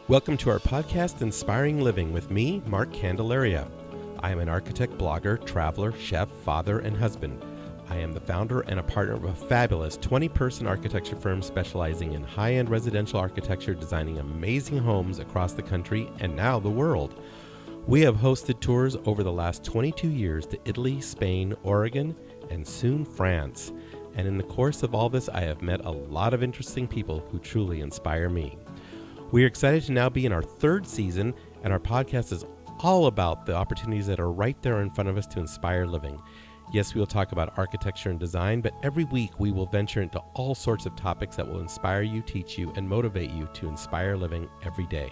Welcome to our podcast, Inspiring Living, with me, Mark Candelaria. I am an architect, blogger, traveler, chef, father, and husband. I am the founder and a partner of a fabulous 20-person architecture firm specializing in high-end residential architecture, designing amazing homes across the country and now the world. We have hosted tours over the last 22 years to Italy, Spain, Oregon, and soon France. And in the course of all this, I have met a lot of interesting people who truly inspire me. We are excited to now be in our third season, and our podcast is all about the opportunities that are right there in front of us to inspire living. Yes, we will talk about architecture and design, but every week we will venture into all sorts of topics that will inspire you, teach you, and motivate you to inspire living every day.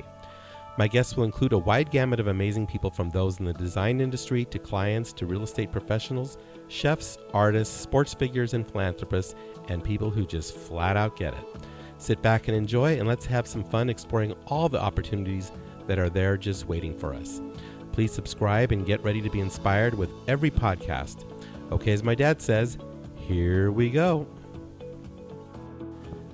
My guests will include a wide gamut of amazing people, from those in the design industry to clients to real estate professionals, chefs, artists, sports figures, and philanthropists, and people who just flat out get it. Sit back and enjoy, and let's have some fun exploring all the opportunities that are there just waiting for us. Please subscribe and get ready to be inspired with every podcast. Okay, as my dad says, here we go.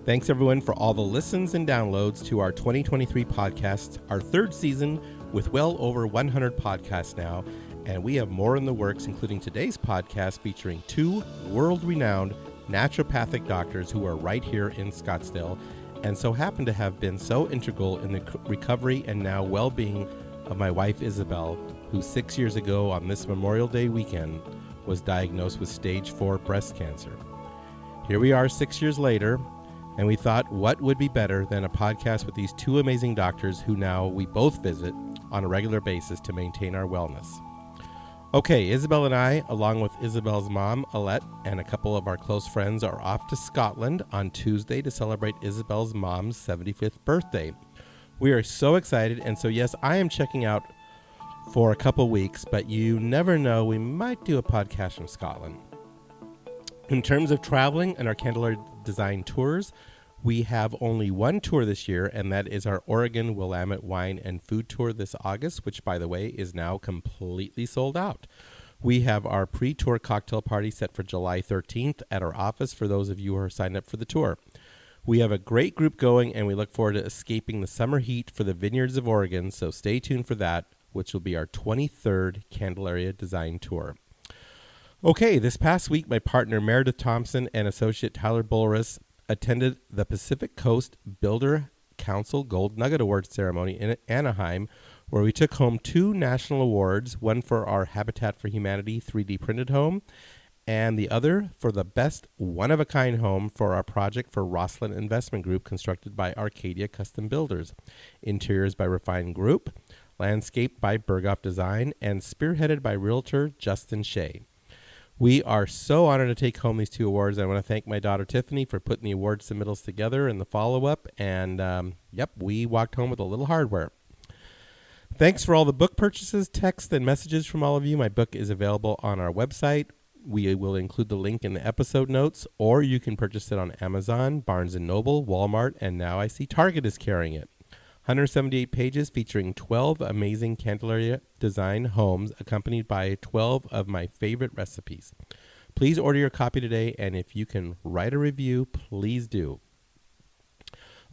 Thanks everyone for all the listens and downloads to our 2023 podcast, our third season with well over 100 podcasts now, and we have more in the works, including today's podcast featuring two world-renowned naturopathic doctors who are right here in Scottsdale and so happen to have been so integral in the recovery and now well-being of my wife Isabel, who 6 years ago on this Memorial Day weekend was diagnosed with stage 4 breast cancer. Here we are 6 years later, and we thought what would be better than a podcast with these two amazing doctors who now we both visit on a regular basis to maintain our wellness. Okay, Isabel and I, along with Isabel's mom, Alette, and a couple of our close friends, are off to Scotland on Tuesday to celebrate Isabel's mom's 75th birthday. We are so excited, and so yes, I am checking out for a couple weeks, but you never know, we might do a podcast from Scotland. In terms of traveling and our Candelaria design tours, we have only one tour this year, and that is our Oregon Willamette Wine and Food Tour this August, which, by the way, is now completely sold out. We have our pre-tour cocktail party set for July 13th at our office for those of you who are signed up for the tour. We have a great group going, and we look forward to escaping the summer heat for the vineyards of Oregon, so stay tuned for that, which will be our 23rd Candelaria Design Tour. Okay, this past week, my partner Meredith Thompson and associate Tyler Bulleris attended the Pacific Coast Builder Council Gold Nugget Award ceremony in Anaheim, where we took home 2 national awards, one for our Habitat for Humanity 3D printed home, and the other for the best one-of-a-kind home for our project for Rosslyn Investment Group, constructed by Arcadia Custom Builders. Interiors by Refined Group, landscape by Berghoff Design, and spearheaded by realtor Justin Shea. We are so honored to take home these 2 awards. I want to thank my daughter Tiffany for putting the award submittals together and the follow-up. And we walked home with a little hardware. Thanks for all the book purchases, texts, and messages from all of you. My book is available on our website. We will include the link in the episode notes, or you can purchase it on Amazon, Barnes & Noble, Walmart, and now I see Target is carrying it. 178 pages featuring 12 amazing Candelaria design homes accompanied by 12 of my favorite recipes. Please order your copy today, and if you can write a review, please do.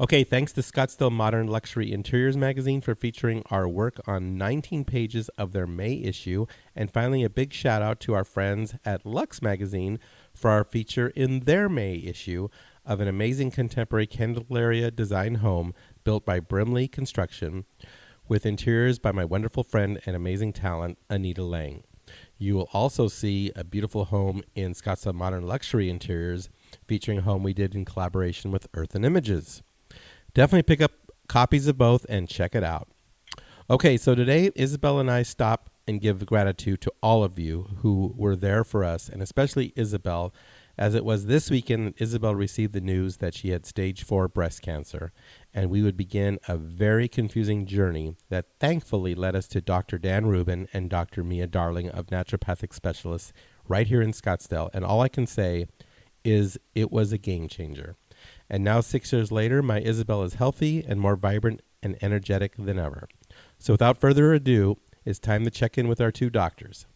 Okay, thanks to Scottsdale Modern Luxury Interiors magazine for featuring our work on 19 pages of their May issue, and finally a big shout out to our friends at Lux magazine for our feature in their May issue of an amazing contemporary Candelaria design home built by Brimley Construction, with interiors by my wonderful friend and amazing talent, Anita Lang. You will also see a beautiful home in Scottsdale Modern Luxury Interiors, featuring a home we did in collaboration with Earth and Images. Definitely pick up copies of both and check it out. Okay, so today Isabel and I stop and give gratitude to all of you who were there for us, and especially Isabel, as it was this weekend that Isabel received the news that she had stage 4 breast cancer, and we would begin a very confusing journey that thankfully led us to Dr. Dan Rubin and Dr. Mia Darling of Naturopathic Specialists right here in Scottsdale, and all I can say is it was a game changer. And now 6 years later, my Isabel is healthy and more vibrant and energetic than ever. So without further ado, it's time to check in with our 2 doctors.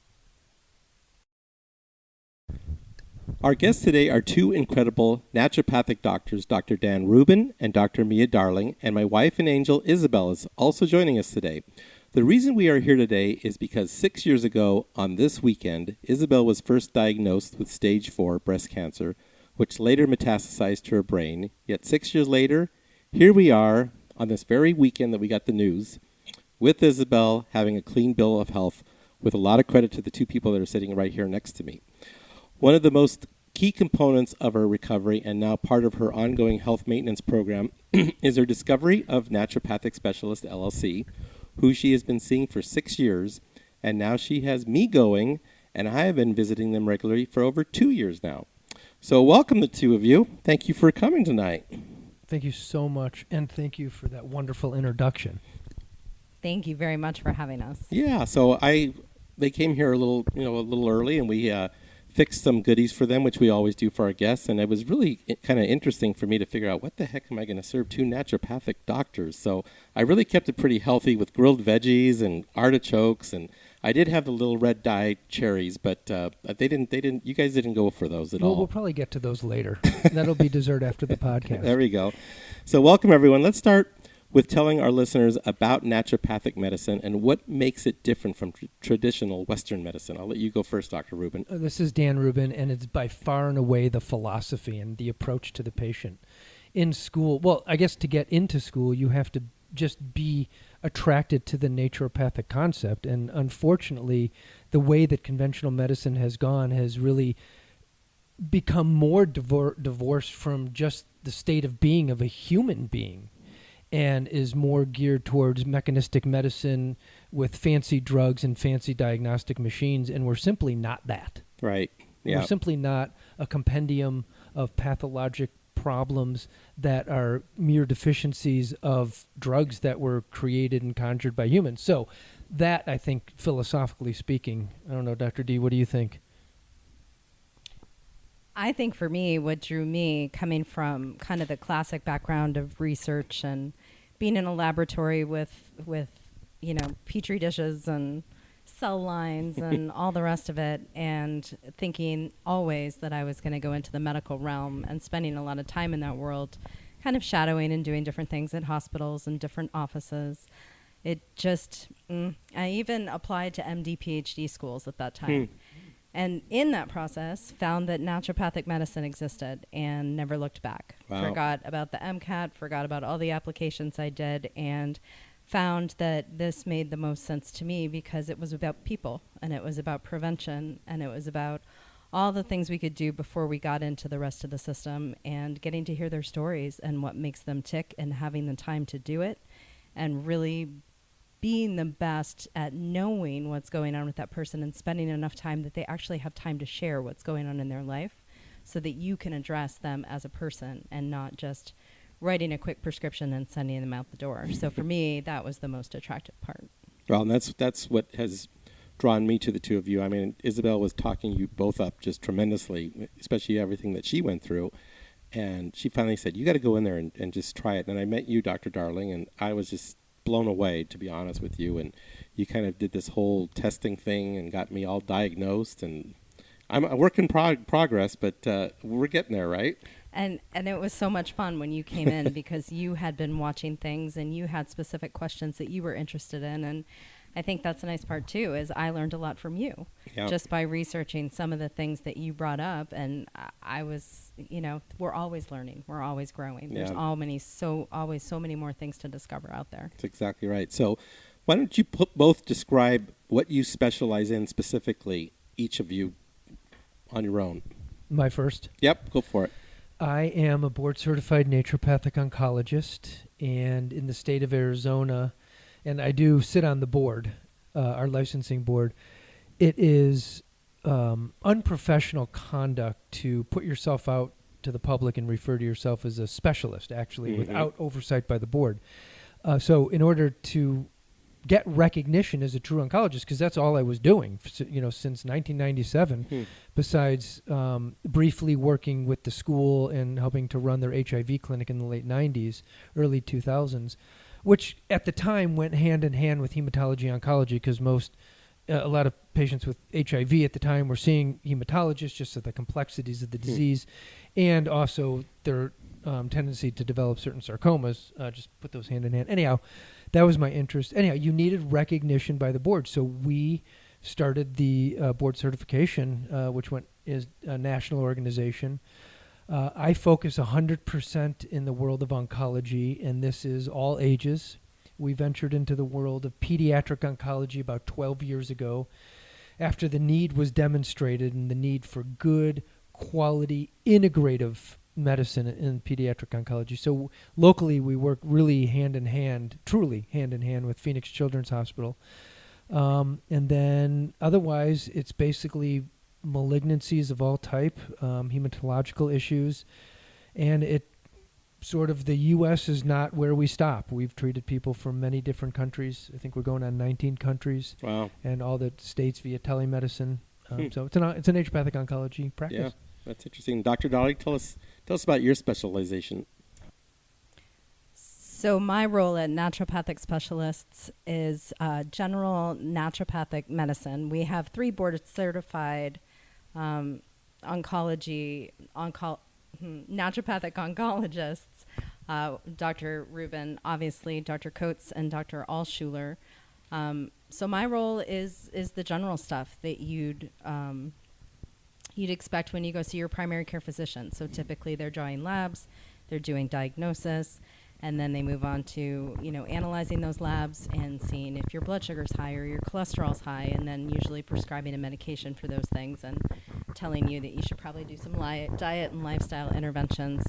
Our guests today are two incredible naturopathic doctors, Dr. Dan Rubin and Dr. Mia Darling, and my wife and angel, Isabel, is also joining us today. The reason we are here today is because 6 years ago on this weekend, Isabel was first diagnosed with stage 4 breast cancer, which later metastasized to her brain. Yet 6 years later, here we are on this very weekend that we got the news, with Isabel having a clean bill of health, with a lot of credit to the two people that are sitting right here next to me. One of the most key components of her recovery and now part of her ongoing health maintenance program is her discovery of Naturopathic Specialists, LLC, who she has been seeing for 6 years, and now she has me going, and I have been visiting them regularly for over 2 years now. So welcome, the two of you. Thank you for coming tonight. Thank you so much, and thank you for that wonderful introduction. Thank you very much for having us. Yeah, so they came here a little early, and we fixed some goodies for them, which we always do for our guests, and it was really kind of interesting for me to figure out what the heck am I going to serve two naturopathic doctors. So I really kept it pretty healthy with grilled veggies and artichokes, and I did have the little red dye cherries, but they didn't. You guys didn't go for those at all. We'll probably get to those later. That'll be dessert after the podcast. There we go. So welcome, everyone. Let's start with telling our listeners about naturopathic medicine and what makes it different from traditional Western medicine. I'll let you go first, Dr. Rubin. This is Dan Rubin, and it's by far and away the philosophy and the approach to the patient. In school, well, I guess to get into school, you have to just be attracted to the naturopathic concept, and unfortunately, the way that conventional medicine has gone has really become more divorced from just the state of being of a human being, and is more geared towards mechanistic medicine with fancy drugs and fancy diagnostic machines, and we're simply not that. Right. Yeah. We're simply not a compendium of pathologic problems that are mere deficiencies of drugs that were created and conjured by humans. So that, I think, philosophically speaking, I don't know, Dr. D, what do you think? I think for me, what drew me, coming from kind of the classic background of research and being in a laboratory with petri dishes and cell lines and all the rest of it, and thinking always that I was going to go into the medical realm and spending a lot of time in that world, kind of shadowing and doing different things at hospitals and different offices. It just, I even applied to MD, PhD schools at that time. And in that process, found that naturopathic medicine existed and never looked back. Wow. Forgot about the MCAT, forgot about all the applications I did, and found that this made the most sense to me because it was about people, and it was about prevention, and it was about all the things we could do before we got into the rest of the system, and getting to hear their stories and what makes them tick, and having the time to do it, and really being the best at knowing what's going on with that person and spending enough time that they actually have time to share what's going on in their life so that you can address them as a person and not just writing a quick prescription and sending them out the door. So for me, that was the most attractive part. Well, and that's what has drawn me to the two of you. I mean, Isabel was talking you both up just tremendously, especially everything that she went through. And she finally said, you got to go in there and just try it. And I met you, Dr. Darling, and I was just blown away, to be honest with you, and you kind of did this whole testing thing and got me all diagnosed, and I'm a work in progress, but we're getting there, right? And it was so much fun when you came in because you had been watching things and you had specific questions that you were interested in, and I think that's the nice part too, is I learned a lot from you just by researching some of the things that you brought up, and I was, we're always learning, we're always growing. There's always so many more things to discover out there. That's exactly right. So why don't you both describe what you specialize in specifically, each of you on your own? My first? Yep, go for it. I am a board-certified naturopathic oncologist, and in the state of Arizona, and I do sit on the board, our licensing board. It is unprofessional conduct to put yourself out to the public and refer to yourself as a specialist, actually, without oversight by the board. So in order to get recognition as a true oncologist, because that's all I was doing, since 1997, besides briefly working with the school and helping to run their HIV clinic in the late 90s, early 2000s, which at the time went hand in hand with hematology oncology, because a lot of patients with HIV at the time were seeing hematologists just of the complexities of the disease, and also their tendency to develop certain sarcomas. Just put those hand in hand. Anyhow, that was my interest. Anyhow, you needed recognition by the board, so we started the board certification, which is a national organization. I focus 100% in the world of oncology, and this is all ages. We ventured into the world of pediatric oncology about 12 years ago after the need was demonstrated and the need for good, quality, integrative medicine in pediatric oncology. So locally, we work really hand in hand, truly hand in hand with Phoenix Children's Hospital. And then otherwise, it's basically malignancies of all type, hematological issues, and it sort of the U.S. is not where we stop. We've treated people from many different countries. I think we're going on 19 countries. Wow. And all the states via telemedicine. So it's an naturopathic oncology practice. Yeah, that's interesting. Dr. Dolly, tell us about your specialization. So my role at Naturopathic Specialists is general naturopathic medicine. We have 3 board-certified naturopathic oncologists, Dr. Rubin, obviously, Dr. Coates, and Dr. Allschuler. So my role is the general stuff that you'd expect when you go see your primary care physician. So typically they're drawing labs, they're doing diagnosis, and then they move on to, analyzing those labs and seeing if your blood sugar's high or your cholesterol's high, and then usually prescribing a medication for those things and telling you that you should probably do some diet and lifestyle interventions.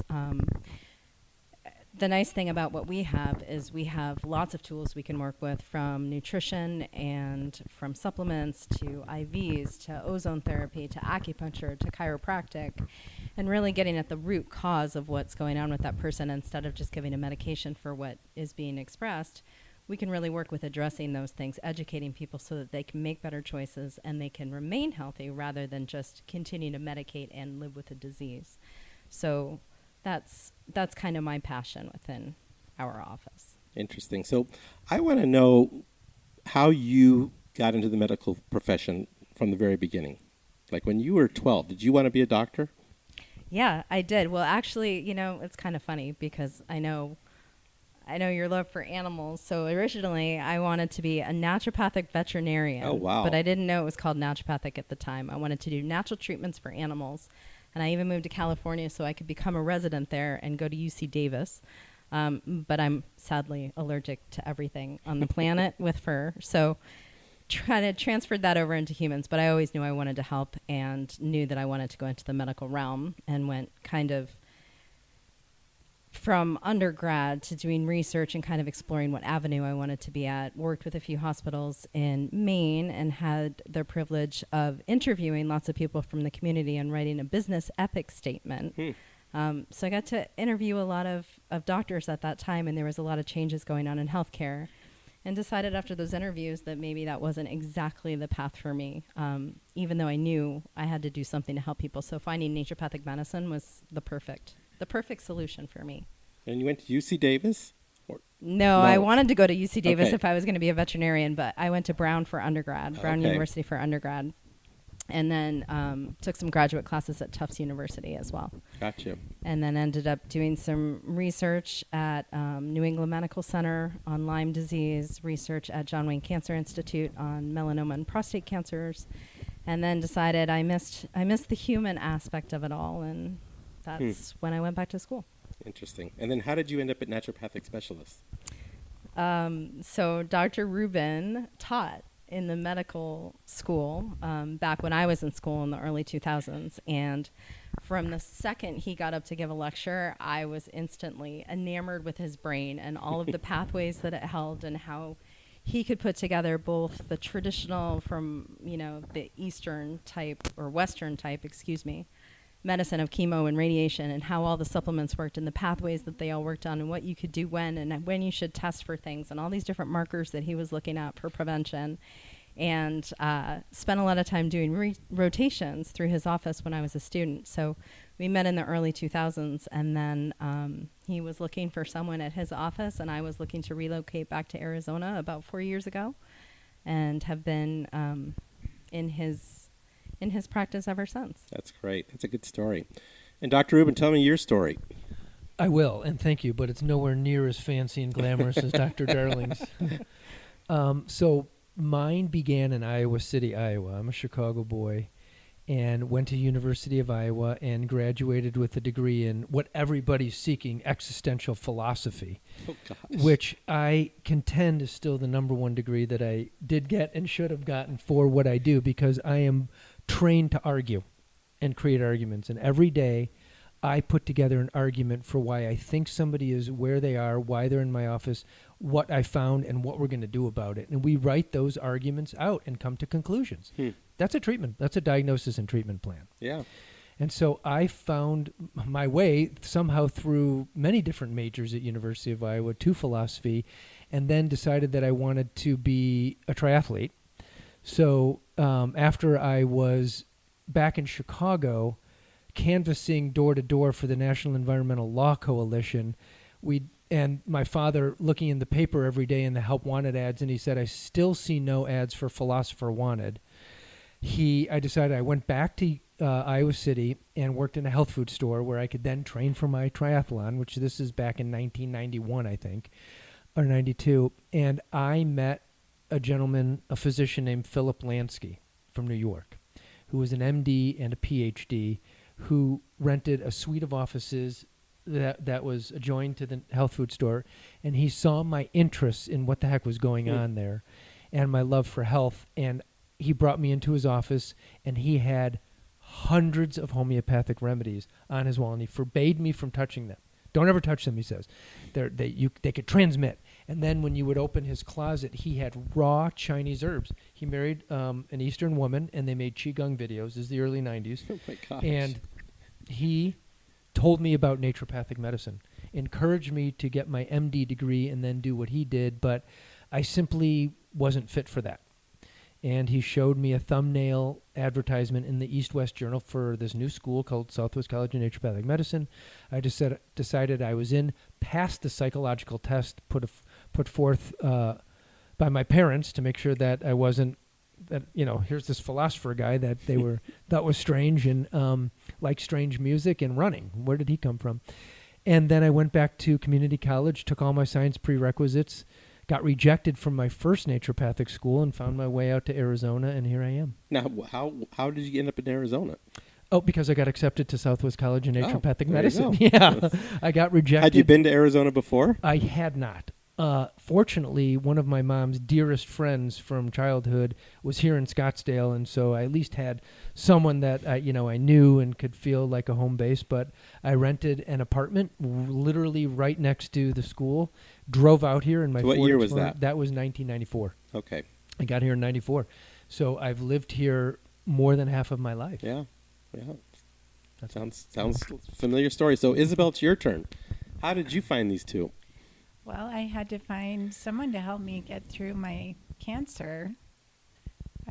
The nice thing about what we have is we have lots of tools we can work with, from nutrition and from supplements to IVs to ozone therapy to acupuncture to chiropractic, and really getting at the root cause of what's going on with that person instead of just giving a medication for what is being expressed. We can really work with addressing those things, educating people so that they can make better choices and they can remain healthy rather than just continue to medicate and live with a disease. So that's kind of my passion within our office. Interesting. So I want to know how you got into the medical profession from the very beginning. Like when you were 12, did you want to be a doctor? Yeah, I did. Well, actually, it's kind of funny because I know your love for animals. So originally I wanted to be a naturopathic veterinarian. Oh, wow. But I didn't know it was called naturopathic at the time. I wanted to do natural treatments for animals. And I even moved to California so I could become a resident there and go to UC Davis. But I'm sadly allergic to everything on the planet with fur. So kind of transferred that over into humans. But I always knew I wanted to help and knew that I wanted to go into the medical realm, and went kind of from undergrad to doing research and kind of exploring what avenue I wanted to be at. Worked with a few hospitals in Maine and had the privilege of interviewing lots of people from the community and writing a business ethics statement. So I got to interview a lot of doctors at that time, and there was a lot of changes going on in healthcare, and decided after those interviews that maybe that wasn't exactly the path for me, even though I knew I had to do something to help people. So finding naturopathic medicine was the perfect solution for me. And you went to UC Davis? No, I wanted to go to UC Davis Okay. if I was going to be a veterinarian, but I went to Brown for undergrad, Brown Okay. University for undergrad, and then took some graduate classes at Tufts University as well. Gotcha. And then ended up doing some research at New England Medical Center on Lyme disease, research at John Wayne Cancer Institute on melanoma and prostate cancers, and then decided I missed the human aspect of it all, and that's when I went back to school. Interesting. And then how did you end up at Naturopathic Specialists? So Dr. Rubin taught in the medical school back when I was in school in the early 2000s. And from the second he got up to give a lecture, I was instantly enamored with his brain and all of the pathways that it held, and how he could put together both the traditional from, the Eastern type or Western type, medicine of chemo and radiation, and how all the supplements worked and the pathways that they all worked on and what you could do when you should test for things and all these different markers that he was looking at for prevention. And spent a lot of time doing rotations through his office when I was a student. So we met in the early 2000s, and then he was looking for someone at his office, and I was looking to relocate back to Arizona about 4 years ago, and have been in his practice ever since. That's great. That's a good story. And Dr. Rubin, tell me your story. I will, and thank you, but it's nowhere near as fancy and glamorous as Dr. Darling's. So mine began in Iowa City, Iowa. I'm a Chicago boy and went to University of Iowa and graduated with a degree in what everybody's seeking, existential philosophy, which I contend is still the number one degree that I did get and should have gotten for what I do, because I am trained to argue and create arguments. And every day I put together an argument for why I think somebody is where they are, why they're in my office, what I found, and what we're going to do about it. And we write those arguments out and come to conclusions. That's a treatment. That's a diagnosis and treatment plan. Yeah. And so I found my way somehow through many different majors at University of Iowa to philosophy, and then decided that I wanted to be a triathlete. So after I was back in Chicago canvassing door to door for the National Environmental Law Coalition, and my father looking in the paper every day in the Help Wanted ads, and he said, I still see no ads for Philosopher Wanted. I decided I went back to Iowa City and worked in a health food store where I could then train for my triathlon, which this is back in 1991, I think, or 92. And I met a gentleman, a physician named Philip Lansky from New York, who was an MD and a PhD, who rented a suite of offices that was adjoined to the health food store. And he saw my interest in what the heck was going on there and my love for health. And he brought me into his office, and he had hundreds of homeopathic remedies on his wall, and he forbade me from touching them. Don't ever touch them, he says. They could transmit. And then when you would open his closet, he had raw Chinese herbs. He married an Eastern woman, and they made Qigong videos. This is the early 90s. Oh, my gosh. And he told me about naturopathic medicine, encouraged me to get my MD degree and then do what he did, but I simply wasn't fit for that. And he showed me a thumbnail advertisement in the East-West Journal for this new school called Southwest College of Naturopathic Medicine. I just decided I was in, passed the psychological test put forth by my parents to make sure that I wasn't, that, here's this philosopher guy that they thought was strange and liked strange music and running. Where did he come from? And then I went back to community college, took all my science prerequisites, got rejected from my first naturopathic school, and found my way out to Arizona, and here I am. Now, how did you end up in Arizona? Oh, because I got accepted to Southwest College of Naturopathic Medicine. You go. Yeah, I got rejected. Had you been to Arizona before? I had not. Fortunately, one of my mom's dearest friends from childhood was here in Scottsdale, and so I at least had someone that I knew and could feel like a home base. But I rented an apartment literally right next to the school, drove out here in my. So what year was that? That was 1994. Okay. I got here in 94. So I've lived here more than half of my life. Yeah. That sounds familiar story. So Isabel, it's your turn. How did you find these two? Well, I had to find someone to help me get through my cancer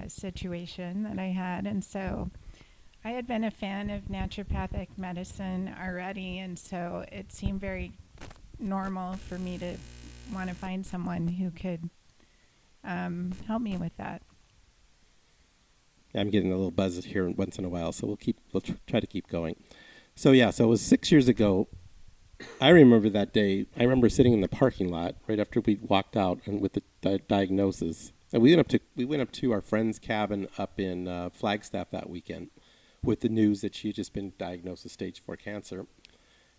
situation that I had. And so I had been a fan of naturopathic medicine already. And so it seemed very normal for me to want to find someone who could help me with that. I'm getting a little buzz here once in a while, so we'll try to keep going. So it was 6 years ago. I remember that day. I remember sitting in the parking lot right after we walked out and with the diagnosis. And we went up to our friend's cabin up in Flagstaff that weekend with the news that she had just been diagnosed with stage 4 cancer.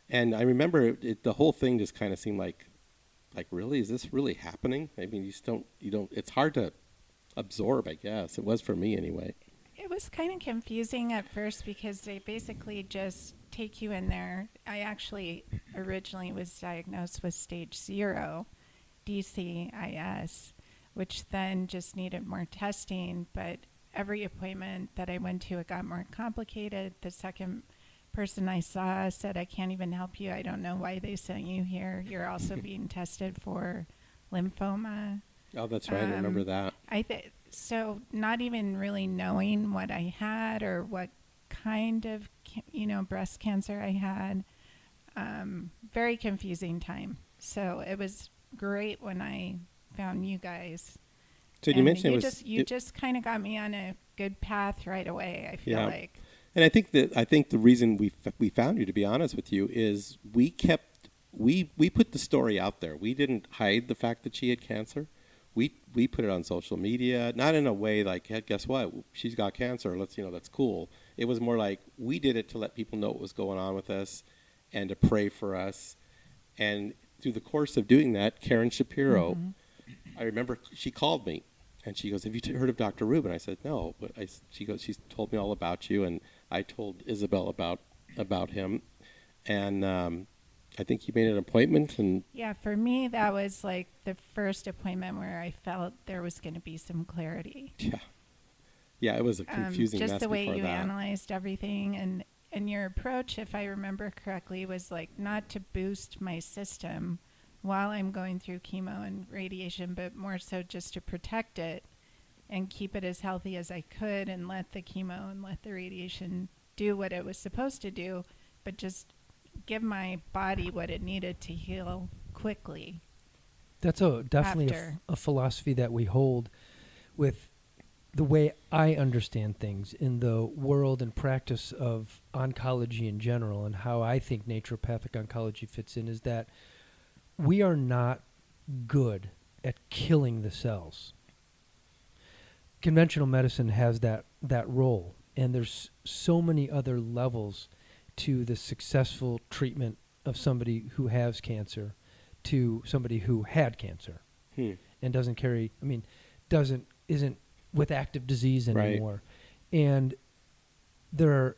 And I remember the whole thing just kind of seemed like really, is this really happening? I mean, you don't. It's hard to absorb, I guess. It was for me anyway. It was kind of confusing at first because they basically just take you in there. I actually originally was diagnosed with stage 0 DCIS, which then just needed more testing. But every appointment that I went to, it got more complicated. The second person I saw said, I can't even help you. I don't know why they sent you here. You're also being tested for lymphoma. Oh, that's right. I remember that. So not even really knowing what I had or what kind of, breast cancer I had. Very confusing time. So it was great when I found you guys. So you mentioned you just kind of got me on a good path right away, I feel like. And I think the reason we found you, to be honest with you, is we put the story out there. We didn't hide the fact that she had cancer. We put it on social media, not in a way like, hey, guess what, she's got cancer. Let's, that's cool. It was more like we did it to let people know what was going on with us and to pray for us. And through the course of doing that, Karen Shapiro, I remember she called me and she goes, have you heard of Dr. Rubin? I said, no. But she goes, she's told me all about you. And I told Isabel about him. And I think you made an appointment. And yeah, for me, that was like the first appointment where I felt there was going to be some clarity. Yeah, it was a confusing mess just the way before you that. analyzed everything. And your approach, if I remember correctly, was like not to boost my system while I'm going through chemo and radiation, but more so just to protect it and keep it as healthy as I could and let the chemo and let the radiation do what it was supposed to do, but just give my body what it needed to heal quickly. That's definitely a philosophy that we hold with the way I understand things in the world and practice of oncology in general, and how I think naturopathic oncology fits in, is that we are not good at killing the cells. Conventional medicine has that role, and there's so many other levels to the successful treatment of somebody who has cancer to somebody who had cancer and isn't with active disease anymore. Right. And there are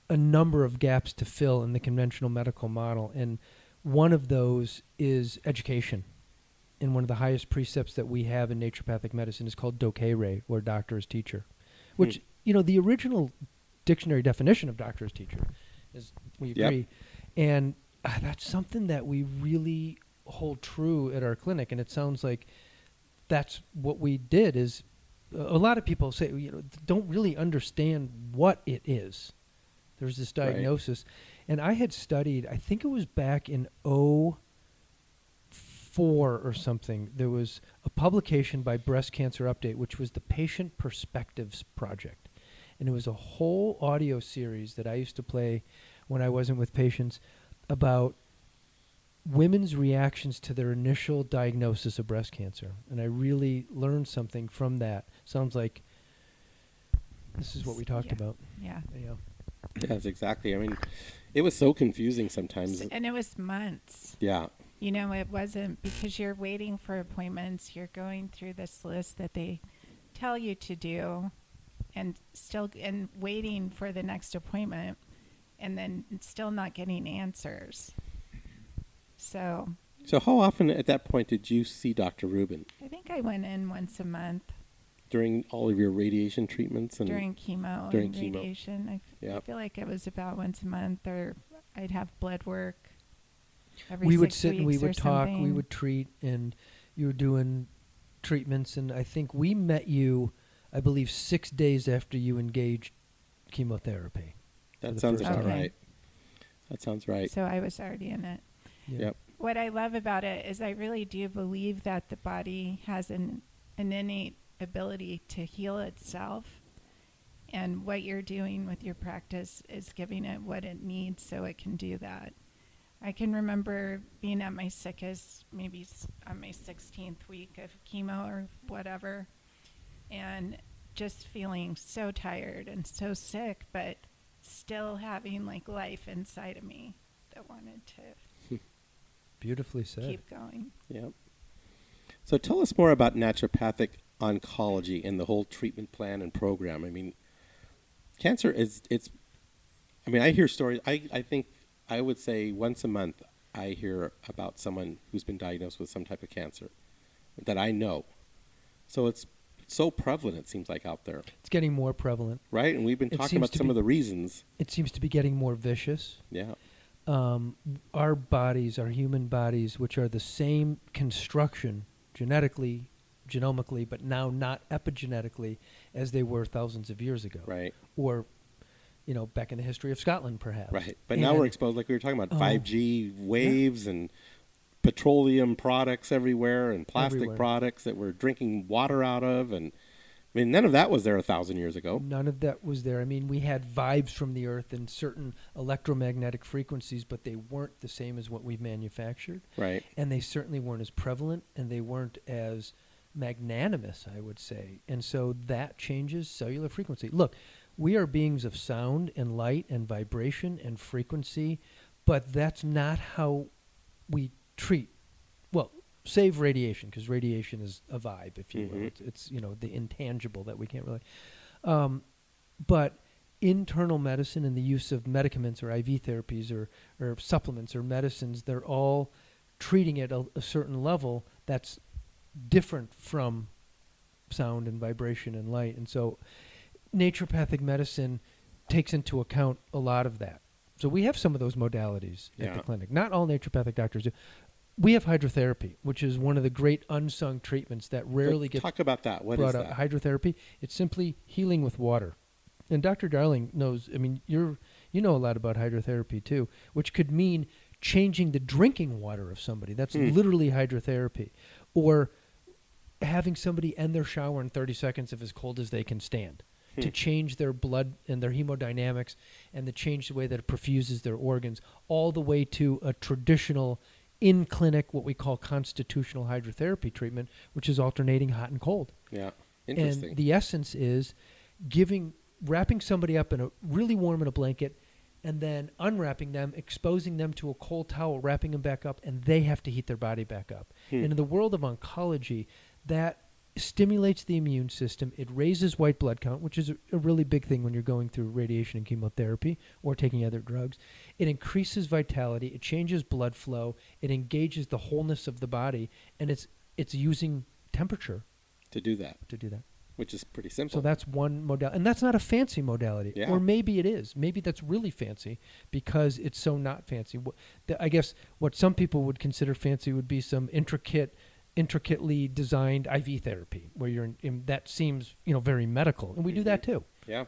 a number of gaps to fill in the conventional medical model, and one of those is education. And one of the highest precepts that we have in naturopathic medicine is called dokere, or doctor as teacher, which, the original dictionary definition of doctor as teacher is, we agree. Yep. And that's something that we really hold true at our clinic. And it sounds like that's what we did. Is a lot of people say, don't really understand what it is. There's this diagnosis. Right. And I had studied, I think it was back in 2004 or something, there was a publication by Breast Cancer Update, which was the Patient Perspectives Project. And it was a whole audio series that I used to play when I wasn't with patients about women's reactions to their initial diagnosis of breast cancer. And I really learned something from that. Sounds like this is what we talked about. Yeah. Yes, exactly. I mean, it was so confusing sometimes. And it was months. Yeah. It wasn't, because you're waiting for appointments. You're going through this list that they tell you to do and waiting for the next appointment, and then still not getting answers. So how often at that point did you see Dr. Rubin? I think I went in once a month. During all of your radiation treatments? And during chemo and radiation. I feel like it was about once a month, or I'd have blood work every 6 weeks. We would sit and we would talk, something. we would treat, and you were doing treatments. And I think we met you, I believe, 6 days after you engaged chemotherapy. That sounds about right. That sounds right. So I was already in it. Yep. What I love about it is I really do believe that the body has an innate ability to heal itself, and what you're doing with your practice is giving it what it needs so it can do that. I can remember being at my sickest, maybe on my 16th week of chemo or whatever, and just feeling so tired and so sick, but still having like life inside of me that wanted to beautifully said. Keep going. Yeah. So tell us more about naturopathic oncology and the whole treatment plan and program. I mean, cancer I hear stories. I think I would say once a month I hear about someone who's been diagnosed with some type of cancer that I know. So it's so prevalent, it seems like, out there. It's getting more prevalent. Right? And we've been talking about some of the reasons. It seems to be getting more vicious. Yeah. Our bodies, our human bodies, which are the same construction genetically, genomically, but now not epigenetically as they were thousands of years ago. Right. Or, back in the history of Scotland, perhaps. Right. But now we're exposed, like we were talking about, 5G waves and petroleum products everywhere and plastic products that we're drinking water out of. And I mean, none of that was there 1,000 years ago. None of that was there. I mean, we had vibes from the earth and certain electromagnetic frequencies, but they weren't the same as what we've manufactured. Right. And they certainly weren't as prevalent, and they weren't as magnanimous, I would say. And so that changes cellular frequency. Look, we are beings of sound and light and vibration and frequency, but that's not how we treat, well, save radiation, because radiation is a vibe, if you will. It's the intangible that we can't really. But internal medicine and the use of medicaments or IV therapies or supplements or medicines, they're all treating it a certain level that's different from sound and vibration and light. And so naturopathic medicine takes into account a lot of that. So we have some of those modalities at the clinic. Not all naturopathic doctors do. We have hydrotherapy, which is one of the great unsung treatments that rarely gets talk about that. What brought is up. that? Hydrotherapy, it's simply healing with water. And Dr. Darling knows, I mean, you know a lot about hydrotherapy too, which could mean changing the drinking water of somebody. That's literally hydrotherapy. Or having somebody end their shower in 30 seconds if as cold as they can stand. To change their blood and their hemodynamics and to change the way that it perfuses their organs, all the way to a traditional in-clinic, what we call constitutional hydrotherapy treatment, which is alternating hot and cold. Yeah, interesting. And the essence is wrapping somebody up in a really warm in a blanket and then unwrapping them, exposing them to a cold towel, wrapping them back up, and they have to heat their body back up. And in the world of oncology, that stimulates the immune system. It raises white blood count, which is a really big thing when you're going through radiation and chemotherapy or taking other drugs. It increases vitality. It changes blood flow. It engages the wholeness of the body, and it's using temperature to do that, which is pretty simple. So that's one modality, and that's not a fancy modality. Yeah. Or maybe it is. Maybe that's really fancy because it's so not fancy. I guess what some people would consider fancy would be some intricately designed IV therapy where you're that seems very medical, and we do that too. Yeah.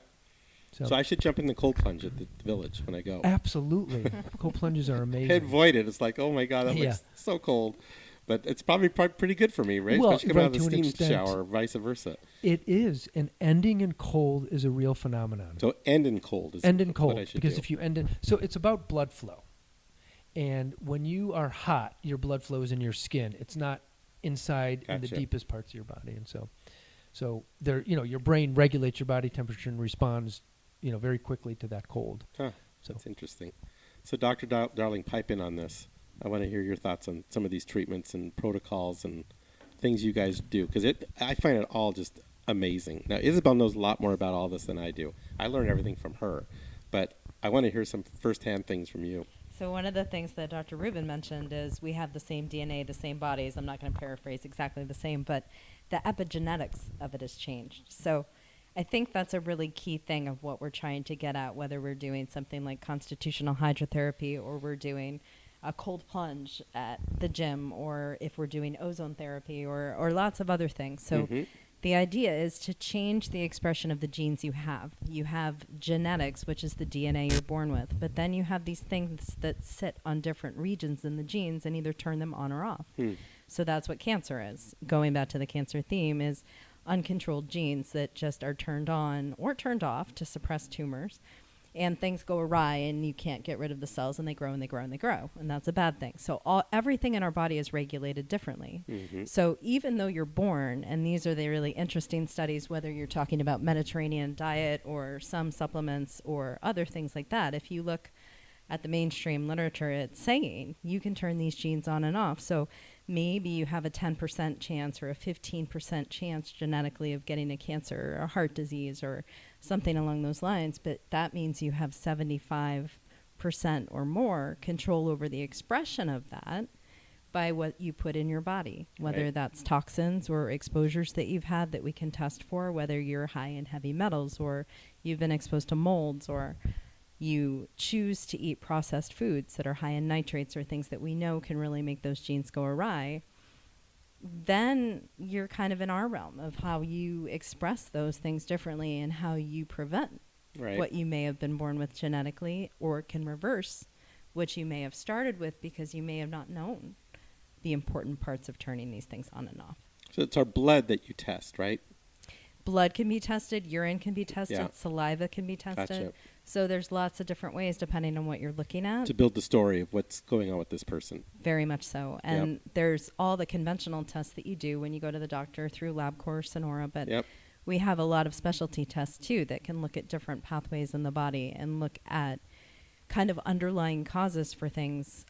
So I should jump in the cold plunge at the village when I go. Absolutely. Cold plunges are amazing. I avoid it. It's like, oh my God, that looks so cold. But it's probably pretty good for me, right? Well, especially coming out of the to an steam shower, or vice versa. It is, and ending in cold is a real phenomenon. So end in cold is what I should because do. if you end in, so it's about blood flow, and when you are hot, your blood flow is in your skin. It's not inside in the deepest parts of your body, and so there, your brain regulates your body temperature and responds, very quickly to that cold. Huh. So that's interesting. So Dr. Darling, pipe in on this. I want to hear your thoughts on some of these treatments and protocols and things you guys do, because I find it all just amazing. Now, Isabel knows a lot more about all this than I do. I learn everything from her, but I want to hear some firsthand things from you. So one of the things that Dr. Rubin mentioned is we have the same DNA, the same bodies. I'm not going to paraphrase exactly the same, but the epigenetics of it has changed. So I think that's a really key thing of what we're trying to get at, whether we're doing something like constitutional hydrotherapy or we're doing a cold plunge at the gym, or if we're doing ozone therapy or lots of other things. So the idea is to change the expression of the genes you have. You have genetics, which is the DNA you're born with, but then you have these things that sit on different regions in the genes and either turn them on or off. So that's what cancer is. Going back to the cancer theme, is uncontrolled genes that just are turned on or turned off to suppress tumors. And things go awry and you can't get rid of the cells, and they grow and they grow and they grow. And that's a bad thing. So everything in our body is regulated differently. So even though you're born, and these are the really interesting studies, whether you're talking about Mediterranean diet or some supplements or other things like that, if you look at the mainstream literature, it's saying you can turn these genes on and off. So maybe you have a 10% chance or a 15% chance genetically of getting a cancer or a heart disease or something along those lines, but that means you have 75% or more control over the expression of that by what you put in your body, whether that's toxins or exposures that you've had that we can test for, whether you're high in heavy metals or you've been exposed to molds, or you choose to eat processed foods that are high in nitrates or things that we know can really make those genes go awry. Then you're kind of in our realm of how you express those things differently and how you prevent what you may have been born with genetically, or can reverse what you may have started with because you may have not known the important parts of turning these things on and off. So it's our blood that you test, right? blood can be tested, urine can be tested, Yeah. saliva can be tested. Gotcha. So there's lots of different ways depending on what you're looking at. To build the story of what's going on with this person. Very much so. And there's all the conventional tests that you do when you go to the doctor through LabCorp or Sonora, but we have a lot of specialty tests too that can look at different pathways in the body and look at kind of underlying causes for things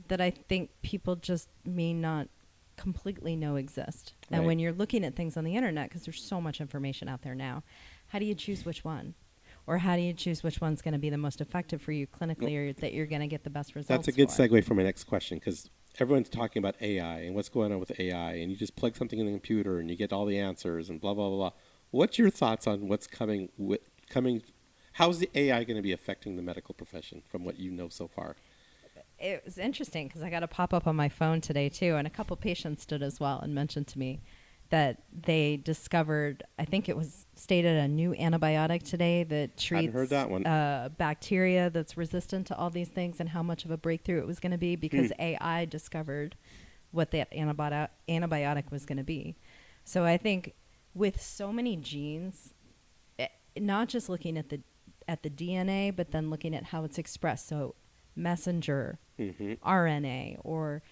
that I think people just may not completely know exist. Right. And when you're looking at things on the internet, because there's so much information out there now, how do you choose which one? Or how do you choose which one's going to be the most effective for you clinically, or that you're going to get the best results? That's a good segue for my next question, because everyone's talking about AI and what's going on with AI, and you just plug something in the computer and you get all the answers and blah, blah, blah, blah. What's your thoughts on what's coming? How's the AI going to be affecting the medical profession from what you know so far? It was interesting because I got a pop-up on my phone today too, and a couple patients did as well and mentioned to me that they discovered, I think it was stated, a new antibiotic today that treats heard that one. Bacteria that's resistant to all these things, and how much of a breakthrough it was going to be because AI discovered what that antibiotic was going to be. So I think with so many genes, not just looking at the DNA, but then looking at how it's expressed. So messenger, RNA, or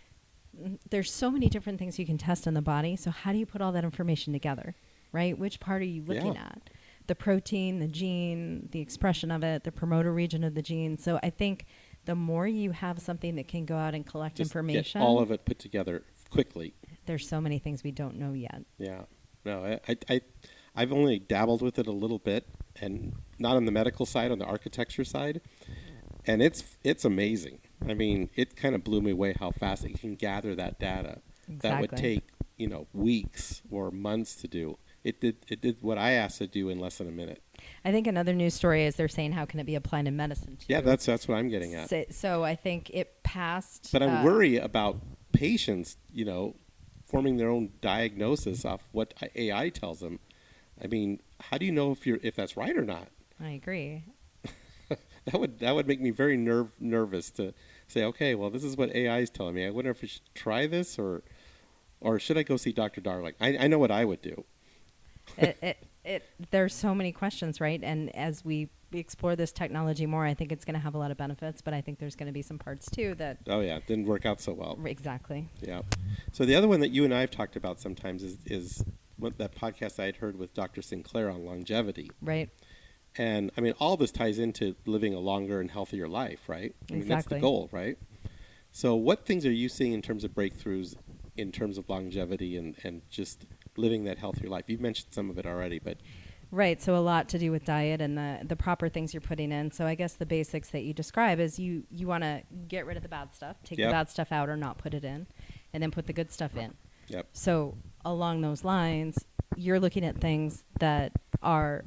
there's so many different things you can test in the body. So how do you put all that information together, right? Which part are you looking at? The protein, the gene, the expression of it, the promoter region of the gene. So I think the more you have something that can go out and collect Just information, get all of it put together quickly. There's so many things we don't know yet. Yeah. No, I've only dabbled with it a little bit, and not on the medical side, on the architecture side. And it's amazing. I mean, it kind of blew me away how fast it can gather that data. Exactly. That would take, weeks or months to do. It did what I asked to do in less than a minute. I think another news story is they're saying, how can it be applied in medicine too? Yeah, that's what I'm getting at. So I think it passed. But I'm worried about patients, forming their own diagnosis off what AI tells them. I mean, how do you know if that's right or not? I agree. That would make me very nervous to say, okay, well, this is what AI is telling me. I wonder if I should try this or should I go see Dr. Darling? I know what I would do. There's so many questions, right? And as we explore this technology more, I think it's going to have a lot of benefits, but I think there's going to be some parts too that... Oh, yeah, didn't work out so well. Exactly. Yeah. So the other one that you and I have talked about sometimes is that podcast I had heard with Dr. Sinclair on longevity. Right. And, I mean, all this ties into living a longer and healthier life, right? I mean, that's the goal, right? So what things are you seeing in terms of breakthroughs in terms of longevity and just living that healthier life? You've mentioned some of it already, but... Right, so a lot to do with diet and the proper things you're putting in. So I guess the basics that you describe is you want to get rid of the bad stuff, take the bad stuff out or not put it in, and then put the good stuff in. Yep. So along those lines, you're looking at things that are...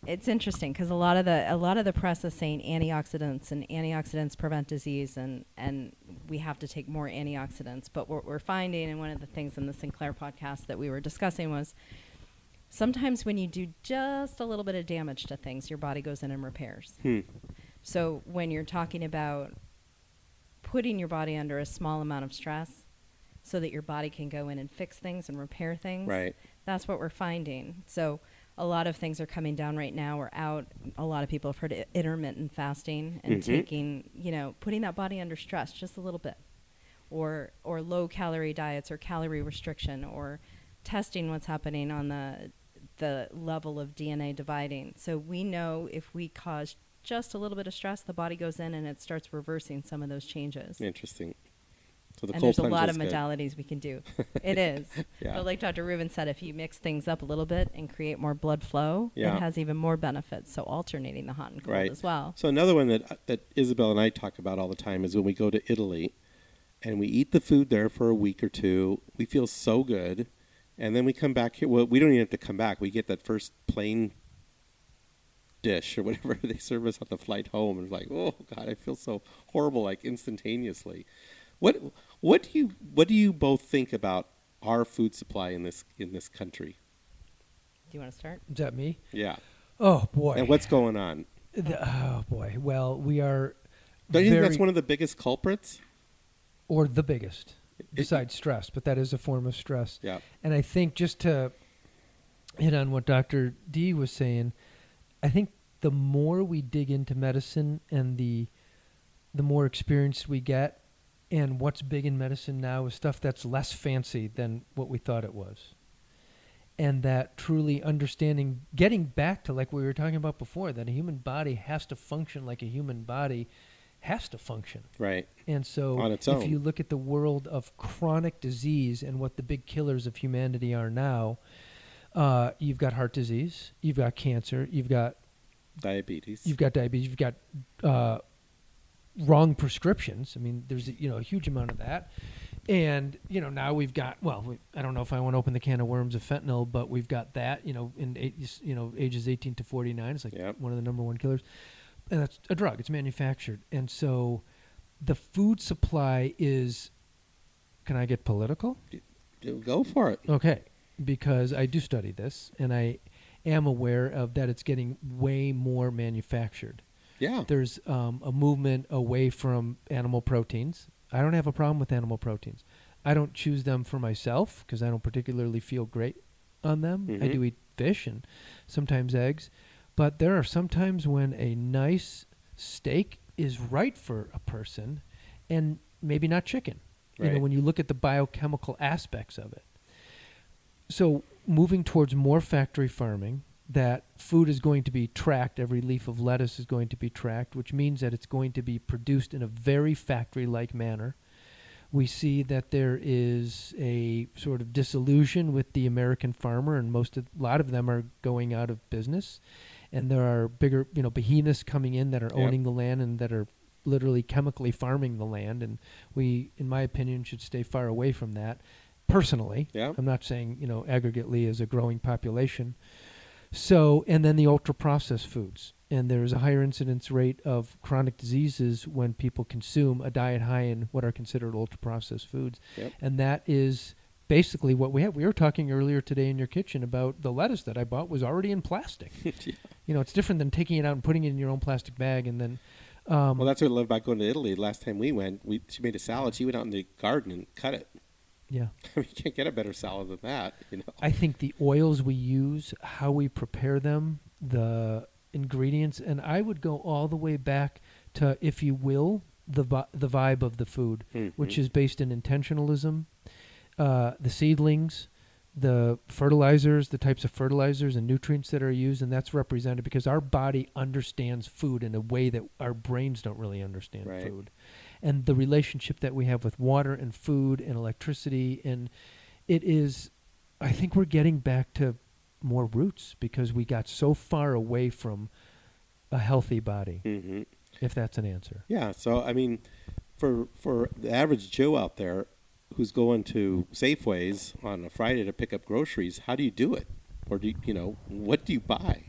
It's interesting because a lot of the press is saying antioxidants prevent disease and we have to take more antioxidants. But what we're finding, and one of the things in the Sinclair podcast that we were discussing was sometimes when you do just a little bit of damage to things, your body goes in and repairs. So when you're talking about putting your body under a small amount of stress so that your body can go in and fix things and repair things, right, that's what we're finding. So a lot of things are coming down right now. We're out. A lot of people have heard intermittent fasting and taking, putting that body under stress just a little bit, or low calorie diets or calorie restriction, or testing what's happening on the level of DNA dividing. So we know if we cause just a little bit of stress, the body goes in and it starts reversing some of those changes. Interesting. So and there's a lot of modalities we can do. It is. Yeah. But like Dr. Rubin said, if you mix things up a little bit and create more blood flow, it has even more benefits. So alternating the hot and cold as well. So another one that Isabel and I talk about all the time is when we go to Italy and we eat the food there for a week or two, we feel so good. And then we come back here. Well, we don't even have to come back. We get that first plain dish or whatever they serve us on the flight home. And it's like, oh, God, I feel so horrible, like instantaneously. What do you both think about our food supply in this country? Do you want to start? Is that me? Yeah. Oh boy. And what's going on? Oh boy. Well, we are. Don't you think that's one of the biggest culprits? Or the biggest, besides stress, but that is a form of stress. Yeah. And I think just to hit on what Dr. D was saying. I think the more we dig into medicine and the more experienced we get, and what's big in medicine now is stuff that's less fancy than what we thought it was. And that truly understanding, getting back to like we were talking about before, that a human body has to function like a human body has to function. Right. And so on its own. If you look at the world of chronic disease and what the big killers of humanity are now, you've got heart disease, you've got cancer, you've got diabetes, you've got wrong prescriptions. I mean, there's a huge amount of that. And, now we've got, I don't know if I want to open the can of worms of fentanyl, but we've got that, in ages 18 to 49. It's like one of the number one killers. And that's a drug. It's manufactured. And so the food supply is, can I get political? Go for it. Okay. Because I do study this, and I am aware of that it's getting way more manufactured. Yeah. There's a movement away from animal proteins. I don't have a problem with animal proteins. I don't choose them for myself because I don't particularly feel great on them. Mm-hmm. I do eat fish and sometimes eggs. But there are some times when a nice steak is right for a person and maybe not chicken. Right. When you look at the biochemical aspects of it. So moving towards more factory farming, that food is going to be tracked. Every leaf of lettuce is going to be tracked, which means that it's going to be produced in a very factory-like manner. We see that there is a sort of disillusion with the American farmer, and a lot of them are going out of business. And there are bigger, behemoths coming in that are owning the land and that are literally chemically farming the land. And we, in my opinion, should stay far away from that. Personally, I'm not saying, aggregately as a growing population. So, and then the ultra-processed foods. And there's a higher incidence rate of chronic diseases when people consume a diet high in what are considered ultra-processed foods. Yep. And that is basically what we have. We were talking earlier today in your kitchen about the lettuce that I bought was already in plastic. It's different than taking it out and putting it in your own plastic bag and then... well, that's what I love about going to Italy. Last time we went, she made a salad. She went out in the garden and cut it. Yeah. You can't get a better salad than that, I think the oils we use, how we prepare them, the ingredients, and I would go all the way back to, if you will, the vibe of the food, which is based in intentionalism, the seedlings, the fertilizers, the types of fertilizers and nutrients that are used, and that's represented because our body understands food in a way that our brains don't really understand food. And the relationship that we have with water and food and electricity, and it is, I think we're getting back to more roots because we got so far away from a healthy body, if that's an answer. Yeah, so, I mean, for the average Joe out there who's going to Safeways on a Friday to pick up groceries, how do you do it? Or, what do you buy?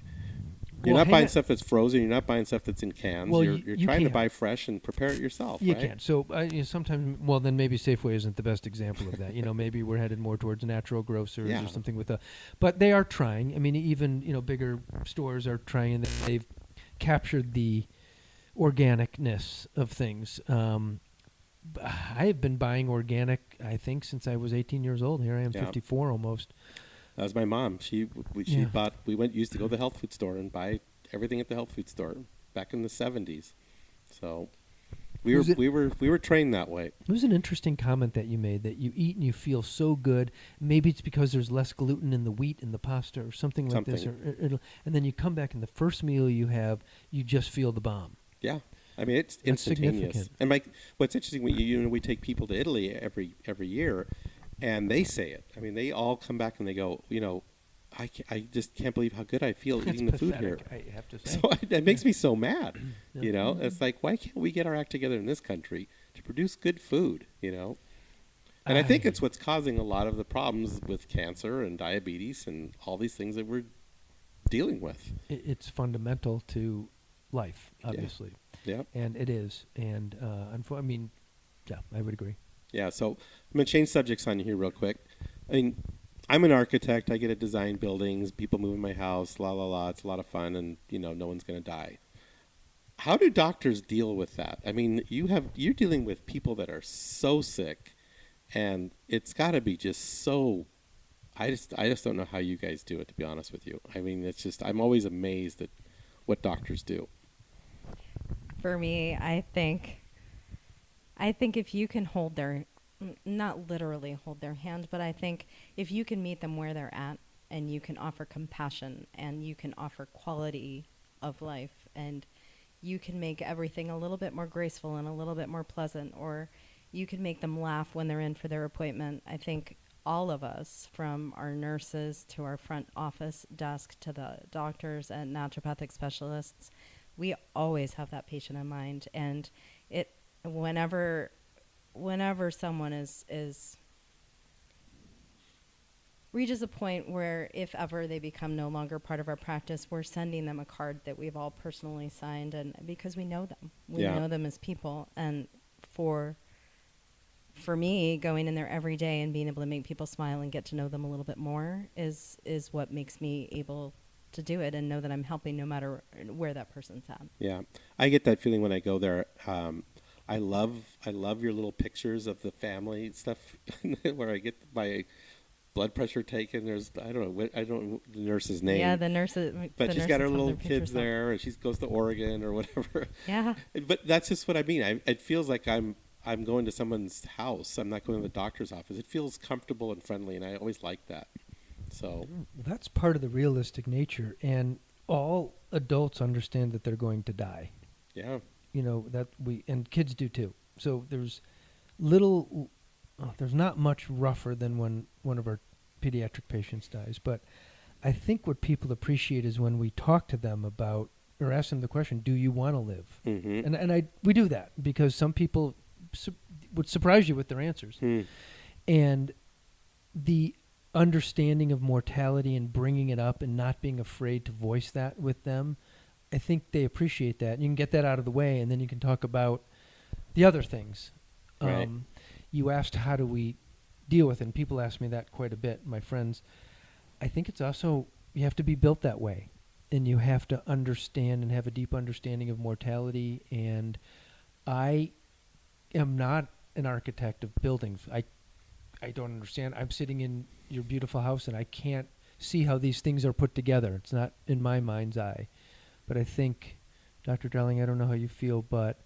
You're not buying stuff that's frozen. You're not buying stuff that's in cans. Well, you're trying to buy fresh and prepare it yourself, You right? can. So sometimes, then maybe Safeway isn't the best example of that. Maybe we're headed more towards natural grocers or something with but they are trying. I mean, even, bigger stores are trying, and they've captured the organicness of things. I have been buying organic, I think, since I was 18 years old. Here I am, 54 almost. That was my mom. She bought. Used to go to the health food store and buy everything at the health food store back in the 70s. So we were trained that way. It was an interesting comment that you made, that you eat and you feel so good. Maybe it's because there's less gluten in the wheat in the pasta or something like this. And then you come back and the first meal you have, you just feel the bomb. Yeah. I mean, it's instantaneous. And what's interesting, we take people to Italy every year. And they say it. I mean, they all come back and they go, I just can't believe how good I feel eating the food here. I have to say. So it makes me so mad. It's like, why can't we get our act together in this country to produce good food? And I think it's what's causing a lot of the problems with cancer and diabetes and all these things that we're dealing with. It's fundamental to life, obviously. Yeah. And it is. And I would agree. Yeah, so I'm going to change subjects on you here real quick. I mean, I'm an architect. I get to design buildings. People move in my house. La, la, la. It's a lot of fun, and, no one's going to die. How do doctors deal with that? I mean, you're dealing with people that are so sick, and it's got to be just so I just don't know how you guys do it, to be honest with you. I mean, it's just, I'm always amazed at what doctors do. For me, I think if you can hold their, not literally hold their hand, but I think if you can meet them where they're at and you can offer compassion and you can offer quality of life and you can make everything a little bit more graceful and a little bit more pleasant, or you can make them laugh when they're in for their appointment. I think all of us, from our nurses to our front office desk to the doctors and naturopathic specialists, we always have that patient in mind. And it, whenever someone is reaches a point where if ever they become no longer part of our practice, we're sending them a card that we've all personally signed, and because we know them. We know them as people. And for me, going in there every day and being able to make people smile and get to know them a little bit more is what makes me able to do it and know that I'm helping no matter where that person's at. Yeah. I get that feeling when I go there. I love your little pictures of the family stuff where I get my blood pressure taken. There's I don't know the nurse's name. Yeah, the nurses. But she's got her little kids there, and she goes to Oregon or whatever. Yeah. But that's just what I mean. It feels like I'm going to someone's house. I'm not going to the doctor's office. It feels comfortable and friendly, and I always like that. So that's part of the realistic nature, and all adults understand that they're going to die. Yeah. You know, and kids do too. So there's not much rougher than when one of our pediatric patients dies. But I think what people appreciate is when we talk to them about, or ask them the question, do you want to live? Mm-hmm. And we do that because some people would surprise you with their answers. And the understanding of mortality and bringing it up and not being afraid to voice that with them, I think they appreciate that. You can get that out of the way, and then you can talk about the other things. Right. You asked how do we deal with it, and people ask me that quite a bit, my friends. I think it's also, you have to be built that way, and you have to understand and have a deep understanding of mortality. And I am not an architect of buildings. I don't understand. I'm sitting in your beautiful house, and I can't see how these things are put together. It's not in my mind's eye. But I think, Dr. Darling, I don't know how you feel, but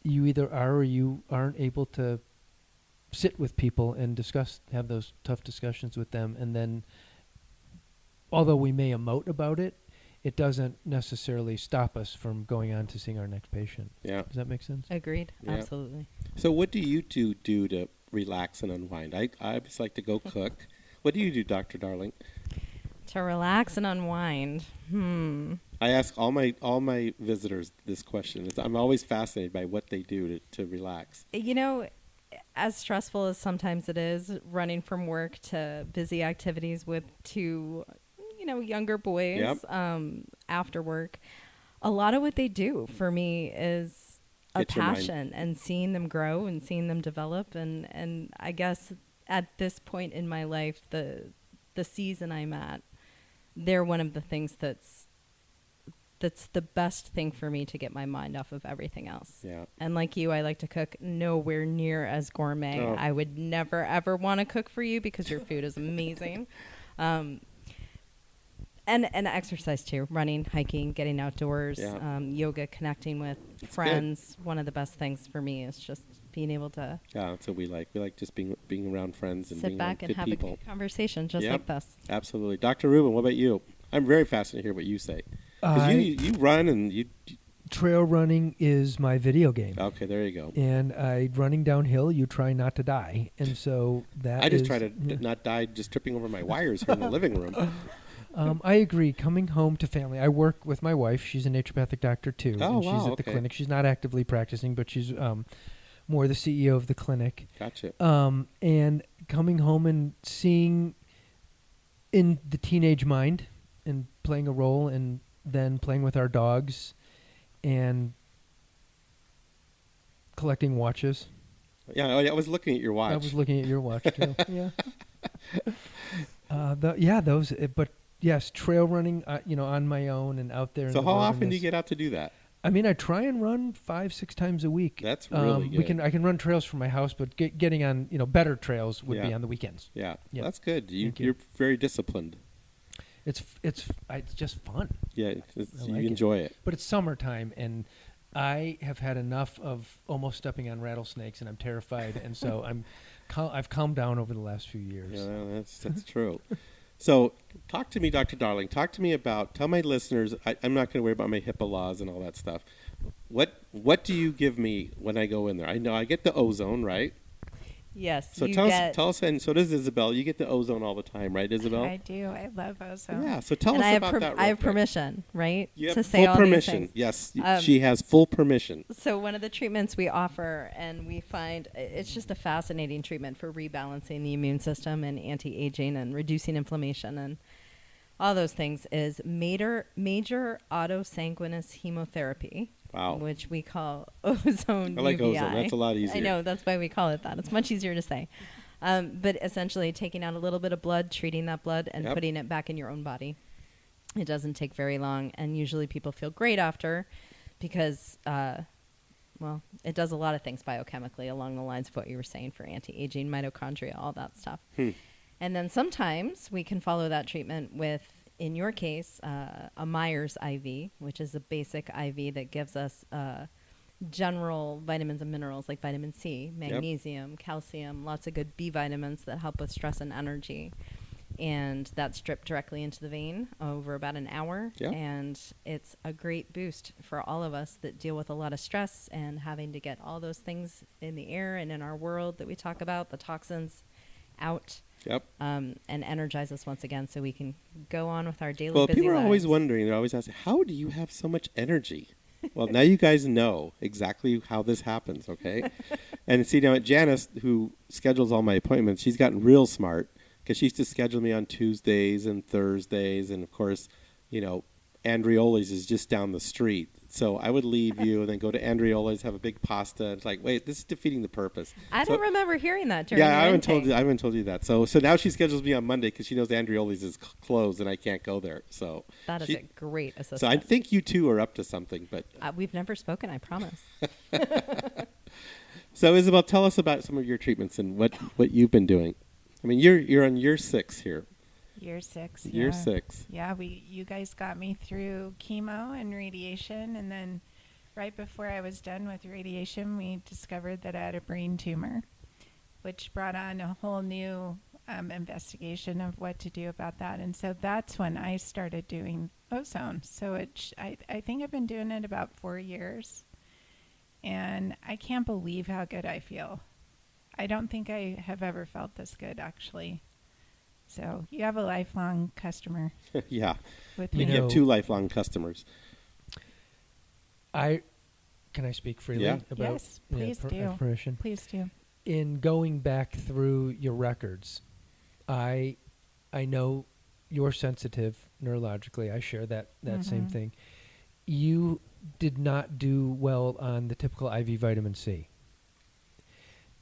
you either are or you aren't able to sit with people and have those tough discussions with them. And then, although we may emote about it, it doesn't necessarily stop us from going on to seeing our next patient. Yeah. Does that make sense? Agreed. Yeah. Absolutely. So what do you do to relax and unwind? I just like to go cook. What do you do, Dr. Darling? To relax and unwind. I ask all my visitors this question. I'm always fascinated by what they do to relax. You know, as stressful as sometimes it is, running from work to busy activities with two, younger boys after work, a lot of what they do for me is a passion and seeing them grow and seeing them develop. And I guess at this point in my life, the season I'm at, they're one of the things that's the best thing for me to get my mind off of everything else. Yeah. And like you, I like to cook nowhere near as gourmet. Oh. I would never, ever want to cook for you because your food is amazing. And exercise too, running, hiking, getting outdoors, yoga, connecting with friends. Good. One of the best things for me is just being able to. Yeah, that's what we like. We like just being around friends and being around good people. Sit back and have a good conversation just like this. Absolutely. Dr. Rubin, what about you? I'm very fascinated to hear what you say. Because you run and you... Trail running is my video game. Okay, there you go. And running downhill, you try not to die. And so that I just try to not die just tripping over my wires here in the living room. I agree. Coming home to family. I work with my wife. She's a naturopathic doctor, too. Oh, and she's at the clinic. She's not actively practicing, but she's more the CEO of the clinic. Gotcha. And coming home and seeing in the teenage mind and playing a role and then playing with our dogs and collecting watches. Yeah, I was looking at your watch. I was looking at your watch, too. Yeah. But yes, trail running, on my own and out there. So how often do you get out to do that? I mean, I try and run 5-6 times a week. That's really good. I can run trails from my house, but getting on better trails would be Yeah. on the weekends. Yeah, Yeah. that's good. Thank you. You're very disciplined. It's just fun. Yeah, I you like it. enjoy it. But it's summertime, and I have had enough of almost stepping on rattlesnakes, and I'm terrified. And so I've calmed down over the last few years. Yeah, that's true. So talk to me, Dr. Darling. Tell my listeners, I'm not going to worry about my HIPAA laws and all that stuff. What do you give me when I go in there? I know I get the ozone, right? Yes. So tell us, and so does Isabel. You get the ozone all the time, right, Isabel? I do. I love ozone. Yeah, so tell us about that real I have quick. permission, right? You have to say full all permission. these things. Yes, she has full permission. So one of the treatments we offer, and we find it's just a fascinating treatment for rebalancing the immune system and anti-aging and reducing inflammation and all those things, is major autosanguineous hemotherapy. Wow. Which we call ozone I like UVI. ozone. That's a lot easier. I know. That's why we call it that. It's much easier to say. But essentially taking out a little bit of blood, treating that blood, and putting it back in your own body. It doesn't take very long, and usually people feel great after because, it does a lot of things biochemically along the lines of what you were saying for anti-aging, mitochondria, all that stuff. And then sometimes we can follow that treatment with, in your case, a Myers IV, which is a basic IV that gives us general vitamins and minerals like vitamin C, magnesium, calcium, lots of good B vitamins that help with stress and energy. And that's dripped directly into the vein over about an hour. And it's a great boost for all of us that deal with a lot of stress and having to get all those things in the air and in our world that we talk about, the toxins, out. And energize us once again so we can go on with our daily busy lives. Well, people are always wondering. They're always asking, how do you have so much energy? Well, now you guys know exactly how this happens, okay? And see, now Janice, who schedules all my appointments, she's gotten real smart because she used to schedule me on Tuesdays and Thursdays. And, of course, Andreoli's is just down the street. So I would leave you and then go to Andreoli's, have a big pasta. It's like, wait, this is defeating the purpose. I don't remember hearing that during I your haven't intake. told you that. So now she schedules me on Monday because she knows Andreoli's is closed and I can't go there. So that is a great assistant. So I think you two are up to something, but we've never spoken, I promise. So Isabel, tell us about some of your treatments and what you've been doing. I mean, you're on year 6 here. Year 6. Year 6. Yeah, you guys got me through chemo and radiation, and then right before I was done with radiation, we discovered that I had a brain tumor, which brought on a whole new investigation of what to do about that. And so that's when I started doing ozone. So I think I've been doing it about 4 years, and I can't believe how good I feel. I don't think I have ever felt this good, actually. So you have a lifelong customer. Yeah. With You me. have 2 lifelong customers. Can I speak freely about? Yes, please do. Have permission. Please do. In going back through your records, I know you're sensitive neurologically. I share that same thing. You did not do well on the typical IV vitamin C.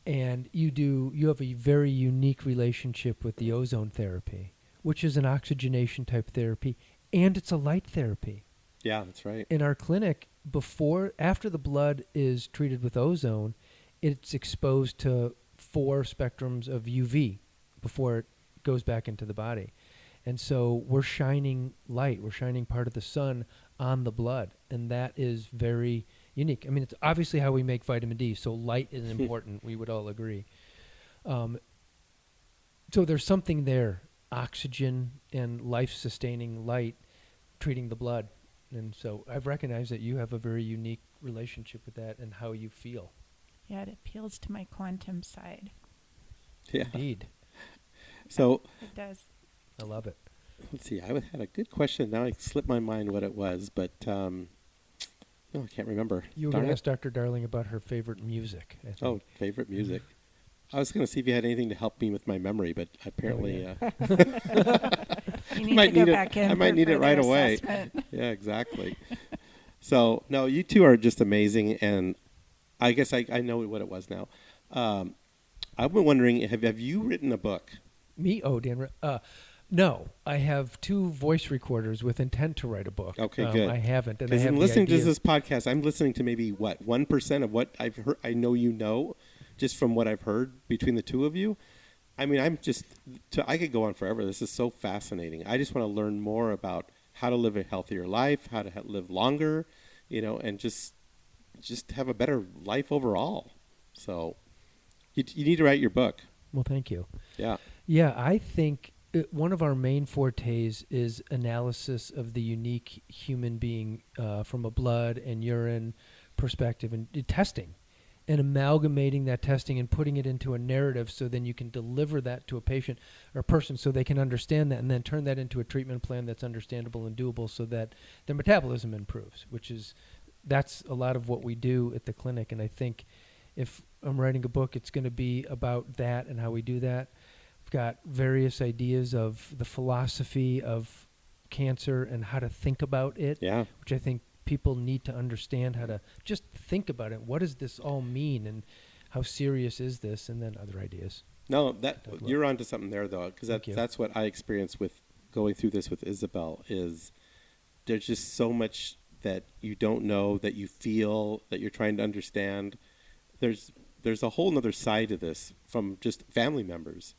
And you have a very unique relationship with the ozone therapy, which is an oxygenation type therapy, and it's a light therapy. Yeah, that's right. In our clinic, after the blood is treated with ozone, it's exposed to 4 spectrums of UV before it goes back into the body. And so we're shining light, we're shining part of the sun on the blood, and that is very unique. I mean, it's obviously how we make vitamin D, so light is important. We would all agree. So there's something there, oxygen and life-sustaining light treating the blood. And so I've recognized that you have a very unique relationship with that and how you feel. Yeah, it appeals to my quantum side. Yeah. Indeed. So It does. I love it. let's see. I had a good question. Now it slipped my mind what it was, but no, I can't remember. You were going to ask Dr. Darling about her favorite music, I think. Oh, favorite music. I was going to see if you had anything to help me with my memory, but apparently You need to go back in. I might need it right away. Assessment. Yeah, exactly. So, no, you two are just amazing, and I guess I know what it was now. I've been wondering, have you written a book? Me? Oh, Dan. No, I have 2 voice recorders with intent to write a book. Okay, good. I haven't, and I Because have in the listening to ideas. this podcast, I'm listening to maybe 1% of what I've heard. I know just from what I've heard between the two of you. I mean, I could go on forever. This is so fascinating. I just want to learn more about how to live a healthier life, how to live longer, and just have a better life overall. So you need to write your book. Well, thank you. Yeah. Yeah, I think one of our main fortes is analysis of the unique human being from a blood and urine perspective, and testing and amalgamating that testing and putting it into a narrative so then you can deliver that to a patient or a person so they can understand that and then turn that into a treatment plan that's understandable and doable so that their metabolism improves, that's a lot of what we do at the clinic. And I think if I'm writing a book, it's going to be about that and how we do that. We've got various ideas of the philosophy of cancer and how to think about it, which I think people need to understand, how to just think about it. What does this all mean and how serious is this? And then other ideas. No, you're onto something there, though, because that's what I experienced with going through this with Isabel. Is there's just so much that you don't know, that you feel, that you're trying to understand. There's a whole nother side to this from just family members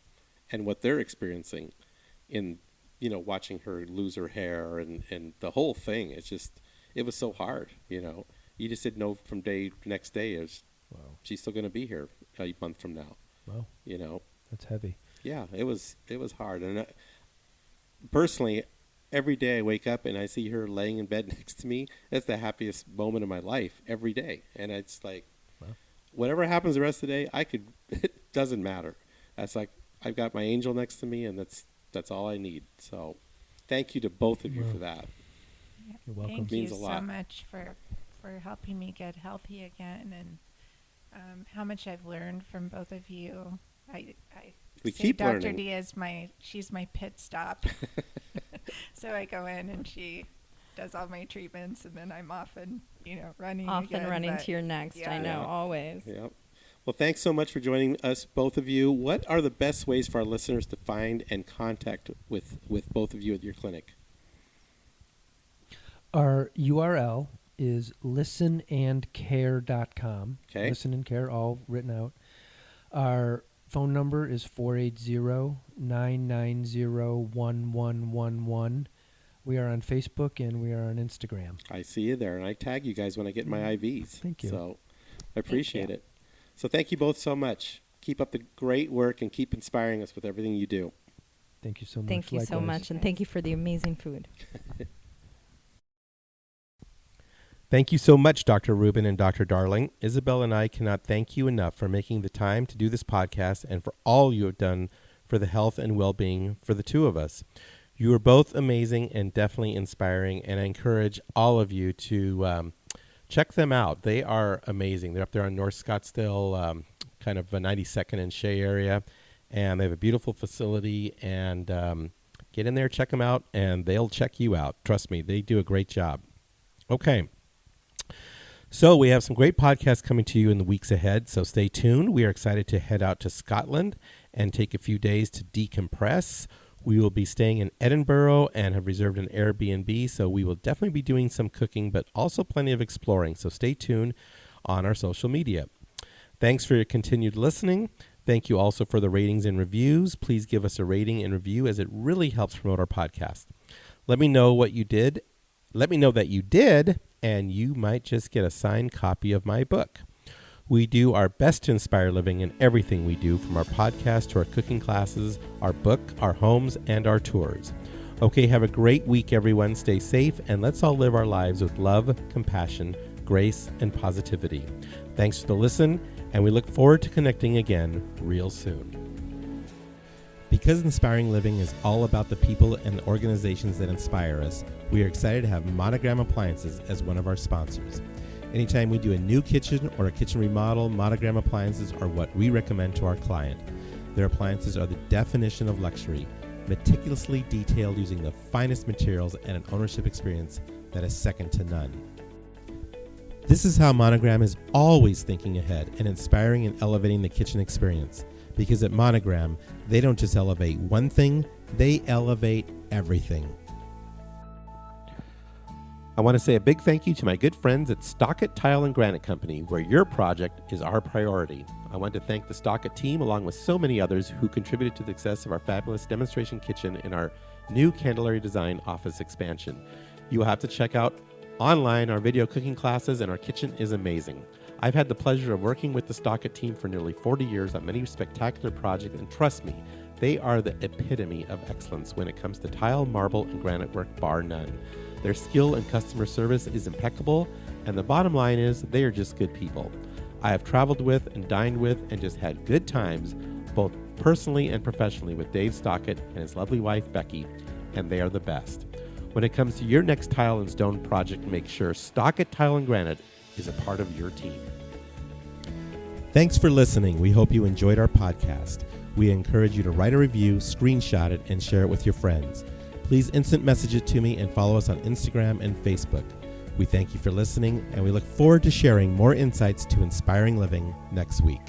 and what they're experiencing in, watching her lose her hair and the whole thing. It was so hard, You just didn't know from next day she's still going to be here a month from now. Wow. That's heavy. Yeah, it was hard. And personally, every day I wake up and I see her laying in bed next to me. That's the happiest moment of my life every day. And it's like, whatever happens the rest of the day, it doesn't matter. That's like, I've got my angel next to me, and that's all I need. So thank you to both of you for that. Yeah. You're welcome. Thank Means you a lot. so much for helping me get healthy again, and how much I've learned from both of you. We say keep Dr. learning. D is she's my pit stop. So I go in and she does all my treatments, and then I'm off and running to your next. Yeah. I know, always. Yeah. Well, thanks so much for joining us, both of you. What are the best ways for our listeners to find and contact with both of you at your clinic? Our URL is listenandcare.com. Okay. Listen and Care, all written out. Our phone number is 480-990-1111. We are on Facebook and we are on Instagram. I see you there, and I tag you guys when I get my IVs. Thank you. So I appreciate it. So thank you both so much. Keep up the great work and keep inspiring us with everything you do. Thank you so much. Thank you so Likewise. much, and thank you for the amazing food. Thank you so much, Dr. Rubin and Dr. Darling. Isabel and I cannot thank you enough for making the time to do this podcast and for all you have done for the health and well-being for the two of us. You are both amazing and definitely inspiring, and I encourage all of you to check them out. They are amazing. They're up there on North Scottsdale, kind of 92nd and Shea area, and they have a beautiful facility, and get in there, check them out, and they'll check you out. Trust me, they do a great job. Okay. So we have some great podcasts coming to you in the weeks ahead, so stay tuned. We are excited to head out to Scotland and take a few days to decompress. We will be staying in Edinburgh and have reserved an Airbnb, so we will definitely be doing some cooking, but also plenty of exploring, so stay tuned on our social media. Thanks for your continued listening. Thank you also for the ratings and reviews. Please give us a rating and review, as it really helps promote our podcast. Let me know what you did. Let me know that you did, and you might just get a signed copy of my book. We do our best to inspire living in everything we do, from our podcast to our cooking classes, our book, our homes, and our tours. Okay, have a great week, everyone. Stay safe, and let's all live our lives with love, compassion, grace, and positivity. Thanks for the listen, and we look forward to connecting again real soon. Because Inspiring Living is all about the people and the organizations that inspire us, we are excited to have Monogram Appliances as one of our sponsors. Anytime we do a new kitchen or a kitchen remodel, Monogram Appliances are what we recommend to our client. Their appliances are the definition of luxury, meticulously detailed using the finest materials and an ownership experience that is second to none. This is how Monogram is always thinking ahead and inspiring and elevating the kitchen experience. Because at Monogram, they don't just elevate one thing, They elevate everything. I want to say a big thank you to my good friends at Stockett Tile and Granite Company, where your project is our priority. I want to thank the Stockett team, along with so many others who contributed to the success of our fabulous demonstration kitchen and our new Candelaria design office expansion. You will have to check out online our video cooking classes, and our kitchen is amazing. I've had the pleasure of working with the Stockett team for nearly 40 years on many spectacular projects, and trust me, they are the epitome of excellence when it comes to tile, marble, and granite work, bar none. Their skill and customer service is impeccable, and the bottom line is they are just good people. I have traveled with and dined with and just had good times, both personally and professionally, with Dave Stockett and his lovely wife, Becky, and they are the best. When it comes to your next tile and stone project, make sure Stockett Tile and Granite is a part of your team. Thanks for listening. We hope you enjoyed our podcast. We encourage you to write a review, screenshot it, and share it with your friends. Please instant message it to me and follow us on Instagram and Facebook. We thank you for listening, and we look forward to sharing more insights to inspiring living next week.